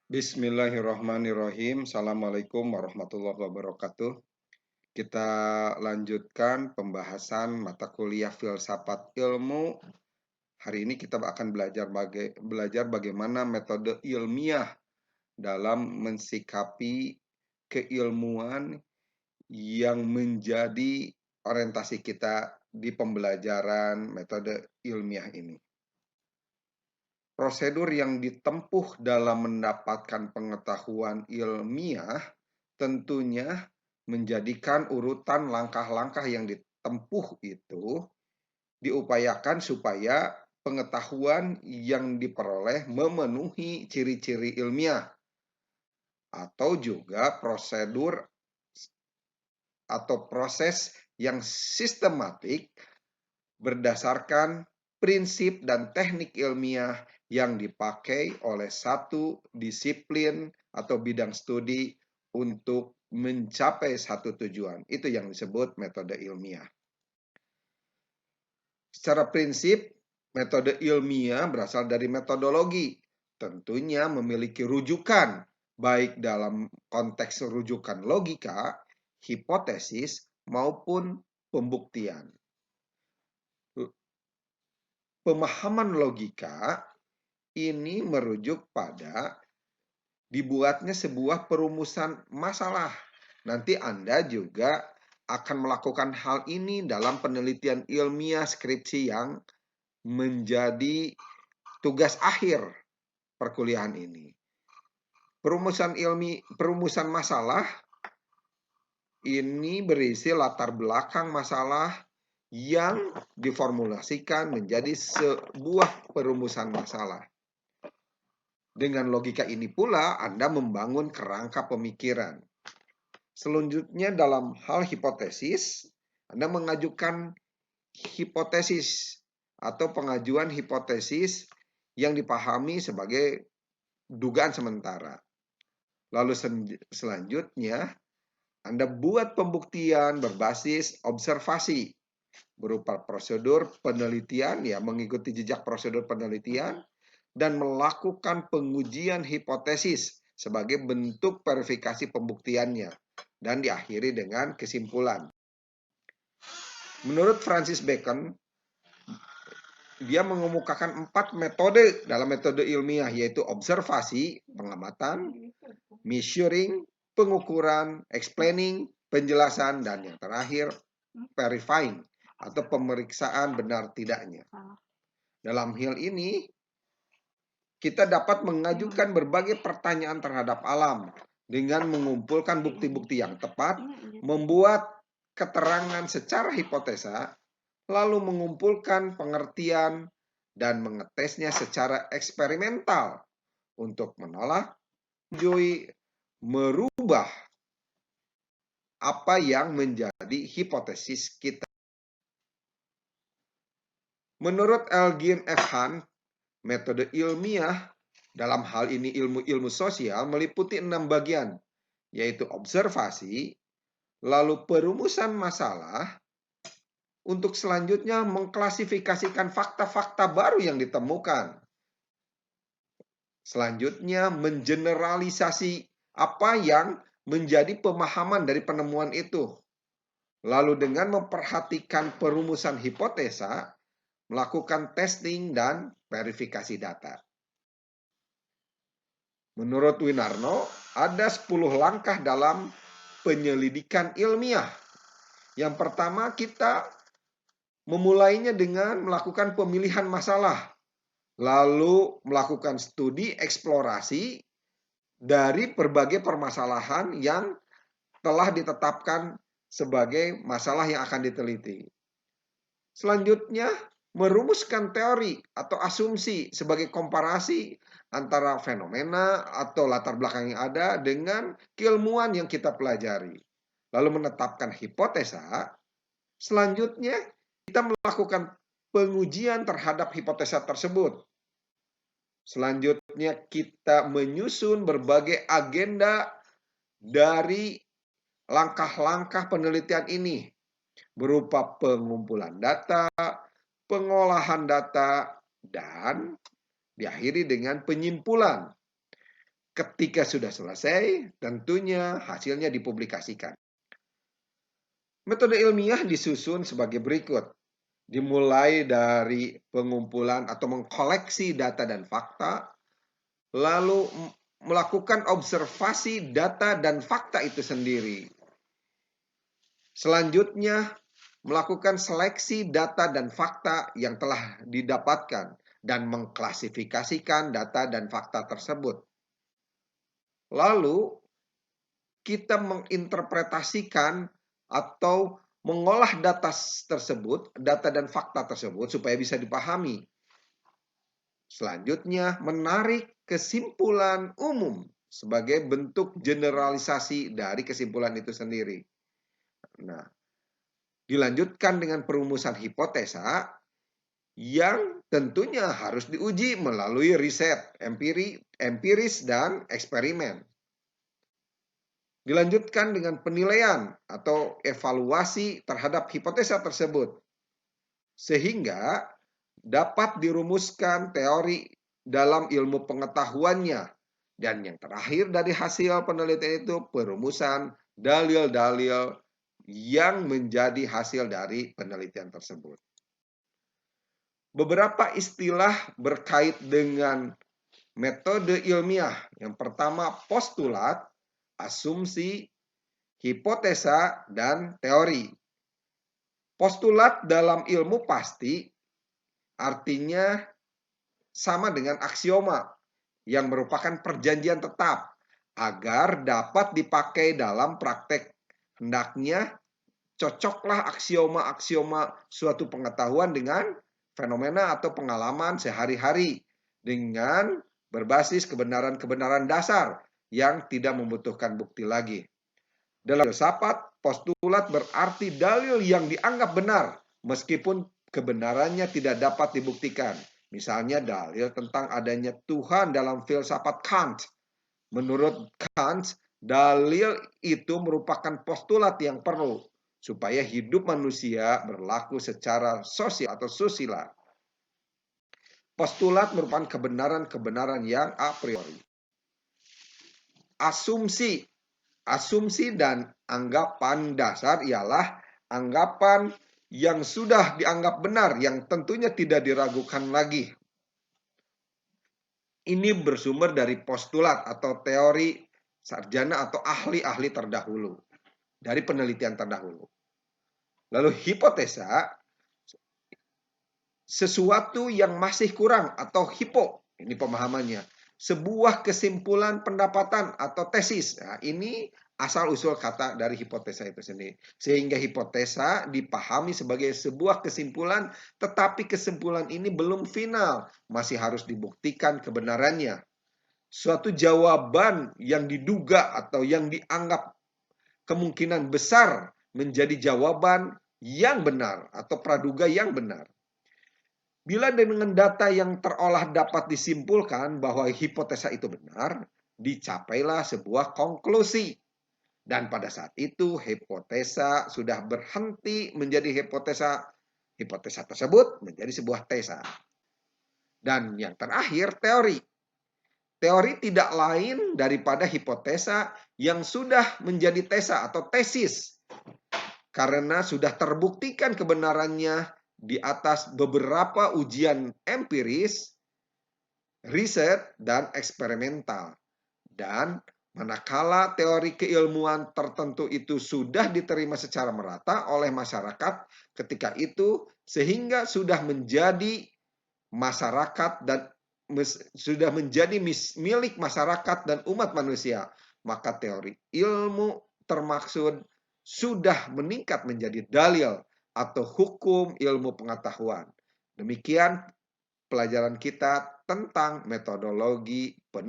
Bismillahirrahmanirrahim. Assalamualaikum warahmatullahi wabarakatuh. Kita lanjutkan pembahasan mata kuliah filsafat ilmu. Hari ini kita akan belajar bagaimana metode ilmiah dalam mensikapi keilmuan yang menjadi orientasi kita di pembelajaran metode ilmiah ini. Prosedur yang ditempuh dalam mendapatkan pengetahuan ilmiah tentunya menjadikan urutan langkah-langkah yang ditempuh itu diupayakan supaya pengetahuan yang diperoleh memenuhi ciri-ciri ilmiah atau juga prosedur atau proses yang sistematik berdasarkan prinsip dan teknik ilmiah yang dipakai oleh satu disiplin atau bidang studi untuk mencapai satu tujuan. Itu yang disebut metode ilmiah. Secara prinsip, metode ilmiah berasal dari metodologi. Tentunya memiliki rujukan, baik dalam konteks rujukan logika, hipotesis, maupun pembuktian. Pemahaman logika ini merujuk pada dibuatnya sebuah perumusan masalah. Nanti Anda juga akan melakukan hal ini dalam penelitian ilmiah skripsi yang menjadi tugas akhir perkuliahan ini. Perumusan masalah ini berisi latar belakang masalah yang diformulasikan menjadi sebuah perumusan masalah. Dengan logika ini pula Anda membangun kerangka pemikiran. Selanjutnya dalam hal hipotesis, Anda mengajukan hipotesis atau pengajuan hipotesis yang dipahami sebagai dugaan sementara. Lalu selanjutnya Anda buat pembuktian berbasis observasi berupa prosedur penelitian, ya mengikuti jejak prosedur penelitian, dan melakukan pengujian hipotesis sebagai bentuk verifikasi pembuktiannya, dan diakhiri dengan kesimpulan. Menurut Francis Bacon, dia mengemukakan 4 metode dalam metode ilmiah, yaitu observasi, pengamatan, measuring, pengukuran, explaining, penjelasan, dan yang terakhir, verifying, atau pemeriksaan benar tidaknya. Dalam hal ini, kita dapat mengajukan berbagai pertanyaan terhadap alam dengan mengumpulkan bukti-bukti yang tepat, membuat keterangan secara hipotesa, lalu mengumpulkan pengertian dan mengetesnya secara eksperimental untuk menolak, merubah apa yang menjadi hipotesis kita. Menurut Elgin F. Hunt, metode ilmiah dalam hal ini ilmu sosial meliputi 6 bagian, yaitu observasi, lalu perumusan masalah, untuk selanjutnya mengklasifikasikan fakta-fakta baru yang ditemukan. Selanjutnya mengeneralisasi apa yang menjadi pemahaman dari penemuan itu. Lalu dengan memperhatikan perumusan hipotesa, melakukan testing dan verifikasi data. Menurut Winarno, ada 10 langkah dalam penyelidikan ilmiah. Yang pertama, kita memulainya dengan melakukan pemilihan masalah, lalu melakukan studi eksplorasi dari berbagai permasalahan yang telah ditetapkan sebagai masalah yang akan diteliti. Selanjutnya, merumuskan teori atau asumsi sebagai komparasi antara fenomena atau latar belakang yang ada dengan keilmuan yang kita pelajari. Lalu menetapkan hipotesa. Selanjutnya, kita melakukan pengujian terhadap hipotesa tersebut. Selanjutnya, kita menyusun berbagai agenda dari langkah-langkah penelitian ini, berupa pengumpulan data, pengolahan data, dan diakhiri dengan penyimpulan. Ketika sudah selesai, tentunya hasilnya dipublikasikan. Metode ilmiah disusun sebagai berikut. Dimulai dari pengumpulan atau mengkoleksi data dan fakta, lalu melakukan observasi data dan fakta itu sendiri. Selanjutnya, melakukan seleksi data dan fakta yang telah didapatkan dan mengklasifikasikan data dan fakta tersebut. Lalu, kita menginterpretasikan atau mengolah data tersebut, data dan fakta tersebut supaya bisa dipahami. Selanjutnya, menarik kesimpulan umum sebagai bentuk generalisasi dari kesimpulan itu sendiri. Nah, dilanjutkan dengan perumusan hipotesa yang tentunya harus diuji melalui riset empiris dan eksperimen. Dilanjutkan dengan penilaian atau evaluasi terhadap hipotesa tersebut, sehingga dapat dirumuskan teori dalam ilmu pengetahuannya. Dan yang terakhir dari hasil penelitian itu perumusan dalil-dalil yang menjadi hasil dari penelitian tersebut. Beberapa istilah berkait dengan metode ilmiah. Yang pertama postulat, asumsi, hipotesa, dan teori. Postulat dalam ilmu pasti artinya sama dengan aksioma yang merupakan perjanjian tetap agar dapat dipakai dalam praktek. Hendaknya cocoklah aksioma-aksioma suatu pengetahuan dengan fenomena atau pengalaman sehari-hari dengan berbasis kebenaran-kebenaran dasar yang tidak membutuhkan bukti lagi. Dalam filsafat, postulat berarti dalil yang dianggap benar meskipun kebenarannya tidak dapat dibuktikan. Misalnya dalil tentang adanya Tuhan dalam filsafat Kant. Menurut Kant, dalil itu merupakan postulat yang perlu supaya hidup manusia berlaku secara sosial atau susila. Postulat merupakan kebenaran-kebenaran yang a priori. Asumsi dan anggapan dasar ialah anggapan yang sudah dianggap benar, yang tentunya tidak diragukan lagi. Ini bersumber dari postulat atau teori sarjana atau ahli-ahli terdahulu, dari penelitian terdahulu. Lalu hipotesa, sesuatu yang masih kurang atau hipo, ini pemahamannya. Sebuah kesimpulan pendapatan atau tesis. Nah, ini asal-usul kata dari hipotesa itu sendiri. Sehingga hipotesa dipahami sebagai sebuah kesimpulan, tetapi kesimpulan ini belum final. Masih harus dibuktikan kebenarannya. Suatu jawaban yang diduga atau yang dianggap kemungkinan besar menjadi jawaban yang benar atau praduga yang benar. Bila dengan data yang terolah dapat disimpulkan bahwa hipotesa itu benar, dicapailah sebuah konklusi. Dan pada saat itu hipotesa sudah berhenti menjadi hipotesa. Hipotesa tersebut menjadi sebuah tesa. Dan yang terakhir teori. Teori tidak lain daripada hipotesa yang sudah menjadi tesa atau tesis. Karena sudah terbuktikan kebenarannya di atas beberapa ujian empiris, riset, dan eksperimental. Dan manakala teori keilmuan tertentu itu sudah diterima secara merata oleh masyarakat ketika itu, sehingga sudah menjadi masyarakat dan sudah menjadi milik masyarakat dan umat manusia, maka teori ilmu termaksud sudah meningkat menjadi dalil atau hukum ilmu pengetahuan. Demikian pelajaran kita tentang metodologi penelitian.